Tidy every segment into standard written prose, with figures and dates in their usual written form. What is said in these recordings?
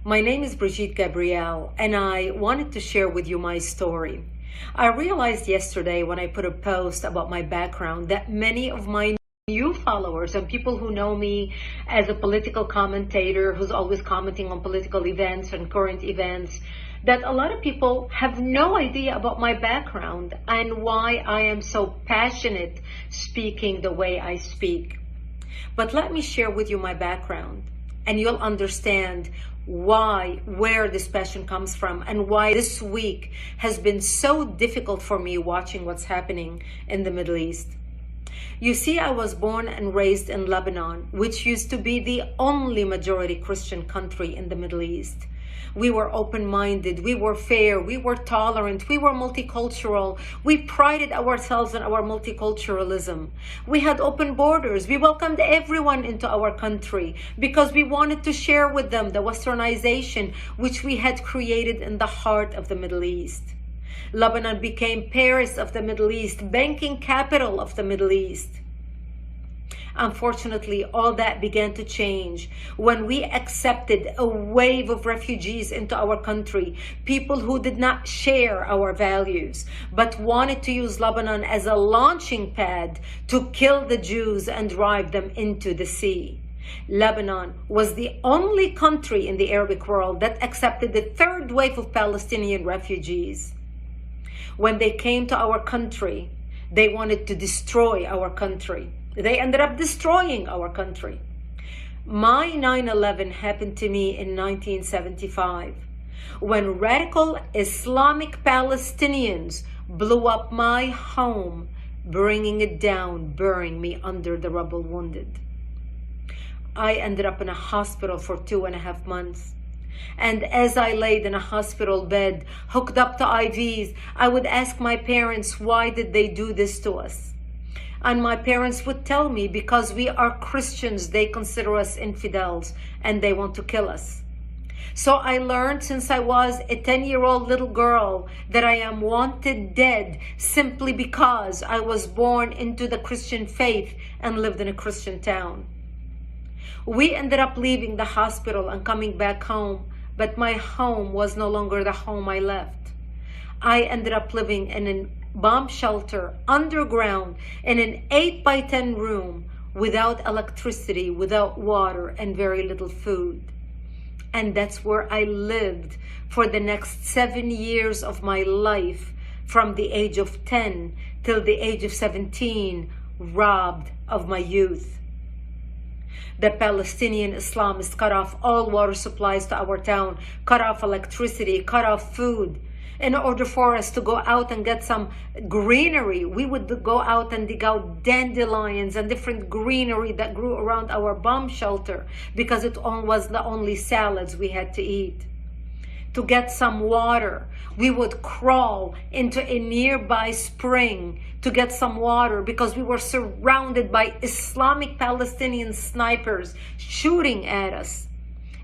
My name is Brigitte Gabriel, and I wanted to share with you my story. I realized yesterday when I put a post about my background that many of my new followers and people who know me as a political commentator who's always commenting on political events and current events, that a lot of people have no idea about my background and why I am so passionate speaking the way I speak. But let me share with you my background, and you'll understand where this passion comes from, and why this week has been so difficult for me watching what's happening in the Middle East. You see, I was born and raised in Lebanon, which used to be the only majority Christian country in the Middle East. We were open-minded, we were fair, we were tolerant, we were multicultural. We prided ourselves on our multiculturalism. We had open borders. We welcomed everyone into our country because we wanted to share with them the westernization which we had created in the heart of the Middle East. Lebanon became Paris of the Middle East, banking capital of the Middle East. Unfortunately, all that began to change when we accepted a wave of refugees into our country, people who did not share our values, but wanted to use Lebanon as a launching pad to kill the Jews and drive them into the sea. Lebanon was the only country in the Arabic world that accepted the third wave of Palestinian refugees. When they came to our country, they wanted to destroy our country. They ended up destroying our country. My 9/11 happened to me in 1975, when radical Islamic Palestinians blew up my home, bringing it down, burying me under the rubble wounded. I ended up in a hospital for 2.5 months. And as I laid in a hospital bed, hooked up to IVs, I would ask my parents, why did they do this to us? And my parents would tell me, because we are Christians, they consider us infidels and they want to kill us. So I learned since I was a 10-year-old little girl that I am wanted dead simply because I was born into the Christian faith and lived in a Christian town. We ended up leaving the hospital and coming back home, but my home was no longer the home I left. I ended up living in a bomb shelter underground in an 8x10 room without electricity, without water, and very little food. And that's where I lived for the next 7 years of my life, from the age of 10 till the age of 17, robbed of my youth. The Palestinian Islamists cut off all water supplies to our town, cut off electricity, cut off food. In order for us to go out and get some greenery, we would go out and dig out dandelions and different greenery that grew around our bomb shelter because it was the only salads we had to eat. To get some water, we would crawl into a nearby spring to get some water because we were surrounded by Islamic Palestinian snipers shooting at us.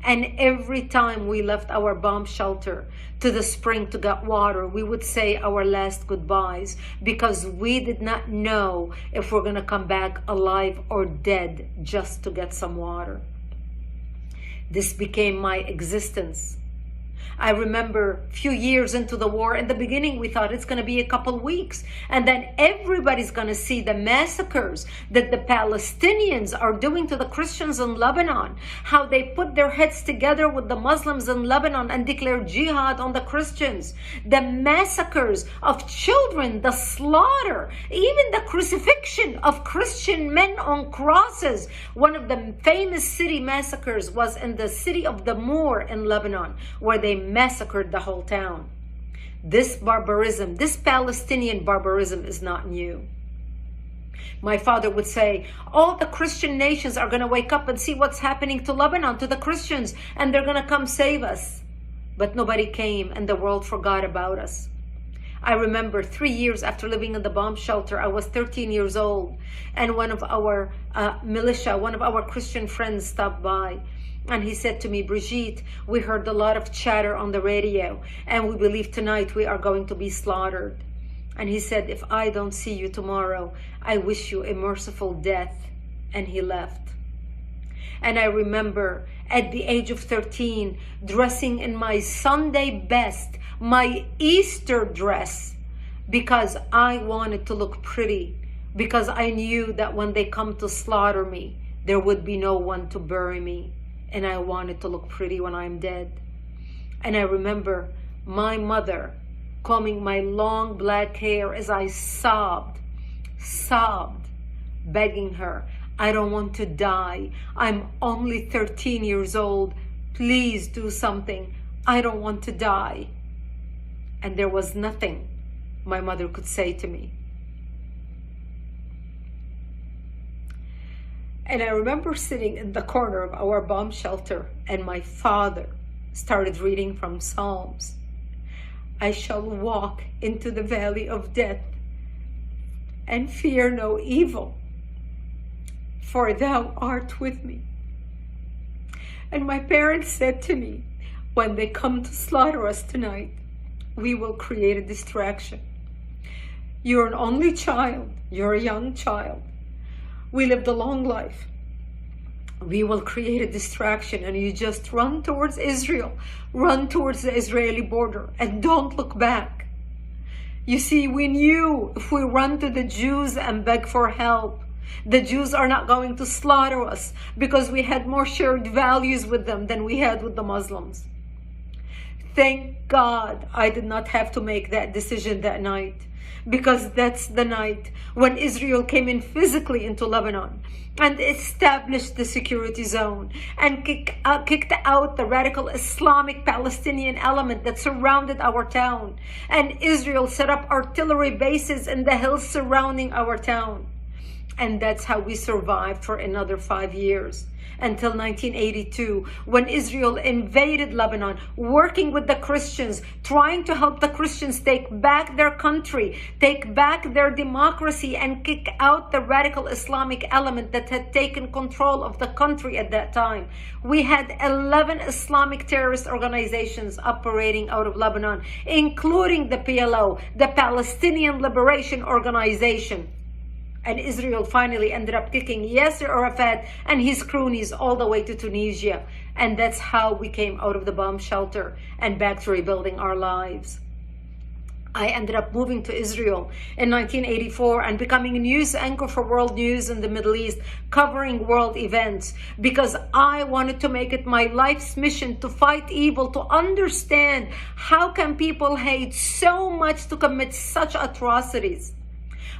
And every time we left our bomb shelter to the spring to get water, we would say our last goodbyes because we did not know if we're going to come back alive or dead just to get some water. This became my existence. I remember a few years into the war, in the beginning we thought it's going to be a couple weeks, and then everybody's going to see the massacres that the Palestinians are doing to the Christians in Lebanon, how they put their heads together with the Muslims in Lebanon and declare jihad on the Christians, the massacres of children, the slaughter, even the crucifixion of Christian men on crosses. One of the famous city massacres was in the city of the Moor in Lebanon, where they massacred the whole town. This barbarism, this Palestinian barbarism, is not new. My father would say, all the Christian nations are going to wake up and see what's happening to Lebanon, to the Christians, and they're going to come save us. But nobody came, and the world forgot about us. I remember 3 years after living in the bomb shelter, I was 13 years old, and one of our militia, one of our Christian friends stopped by. And he said to me, Brigitte, we heard a lot of chatter on the radio, and we believe tonight we are going to be slaughtered. And he said, if I don't see you tomorrow, I wish you a merciful death. And he left. And I remember at the age of 13, dressing in my Sunday best, my Easter dress, because I wanted to look pretty, because I knew that when they come to slaughter me, there would be no one to bury me, and I wanted to look pretty when I'm dead. And I remember my mother combing my long black hair as I sobbed, begging her, I don't want to die. I'm only 13 years old. Please do something. I don't want to die. And there was nothing my mother could say to me. And I remember sitting in the corner of our bomb shelter, and my father started reading from Psalms. I shall walk into the valley of death and fear no evil, for thou art with me. And my parents said to me, when they come to slaughter us tonight, we will create a distraction. You're an only child. You're a young child. We lived a long life. We will create a distraction, and you just run towards Israel, run towards the Israeli border, and don't look back. You see, we knew if we run to the Jews and beg for help, the Jews are not going to slaughter us, because we had more shared values with them than we had with the Muslims. Thank God I did not have to make that decision that night, because that's the night when Israel came in physically into Lebanon and established the security zone and kicked out the radical Islamic Palestinian element that surrounded our town. And Israel set up artillery bases in the hills surrounding our town. And that's how we survived for another 5 years, until 1982, when Israel invaded Lebanon, working with the Christians, trying to help the Christians take back their country, take back their democracy, and kick out the radical Islamic element that had taken control of the country at that time. We had 11 Islamic terrorist organizations operating out of Lebanon, including the PLO, the Palestinian Liberation Organization. And Israel finally ended up kicking Yasser Arafat and his cronies all the way to Tunisia. And that's how we came out of the bomb shelter and back to rebuilding our lives. I ended up moving to Israel in 1984 and becoming a news anchor for World News in the Middle East, covering world events, because I wanted to make it my life's mission to fight evil, to understand how can people hate so much to commit such atrocities.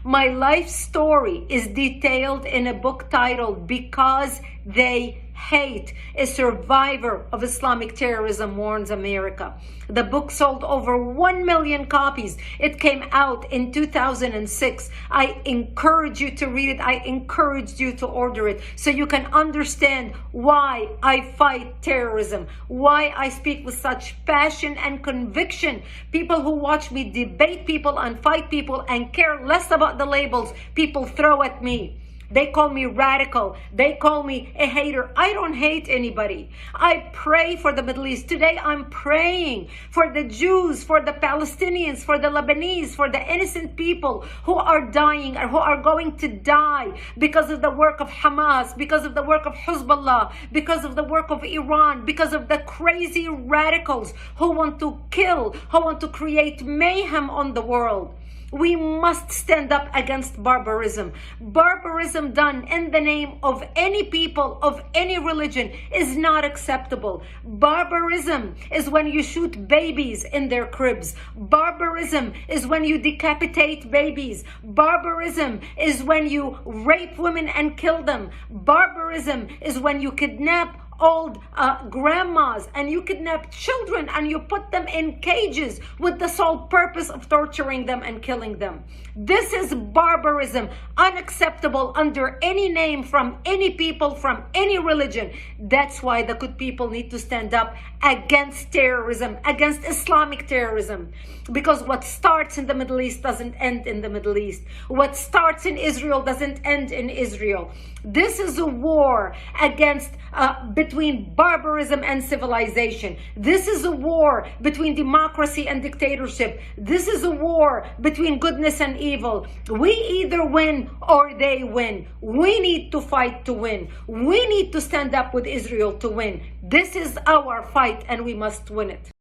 My life story is detailed in a book titled Because They Hate. A survivor of Islamic terrorism warns America. The book sold over 1 million copies. It came out in 2006. I encourage you to read it. I encourage you to order it so you can understand why I fight terrorism, why I speak with such passion and conviction. People who watch me debate people and fight people and care less about the labels people throw at me. They call me radical. They call me a hater. I don't hate anybody. I pray for the Middle East. Today I'm praying for the Jews, for the Palestinians, for the Lebanese, for the innocent people who are dying or who are going to die because of the work of Hamas, because of the work of Hezbollah, because of the work of Iran, because of the crazy radicals who want to kill, who want to create mayhem on the world. We must stand up against barbarism. Barbarism done in the name of any people, of any religion, is not acceptable. Barbarism is when you shoot babies in their cribs. Barbarism is when you decapitate babies. Barbarism is when you rape women and kill them. Barbarism is when you kidnap old grandmas and you kidnap children and you put them in cages with the sole purpose of torturing them and killing them. This is barbarism, unacceptable under any name, from any people, from any religion. That's why the good people need to stand up against terrorism, against Islamic terrorism. Because what starts in the Middle East doesn't end in the Middle East. What starts in Israel doesn't end in Israel. This is a war against between barbarism and civilization. This is a war between democracy and dictatorship. This is a war between goodness and evil. We either win or they win. We need to fight to win. We need to stand up with Israel to win. This is our fight and we must win it.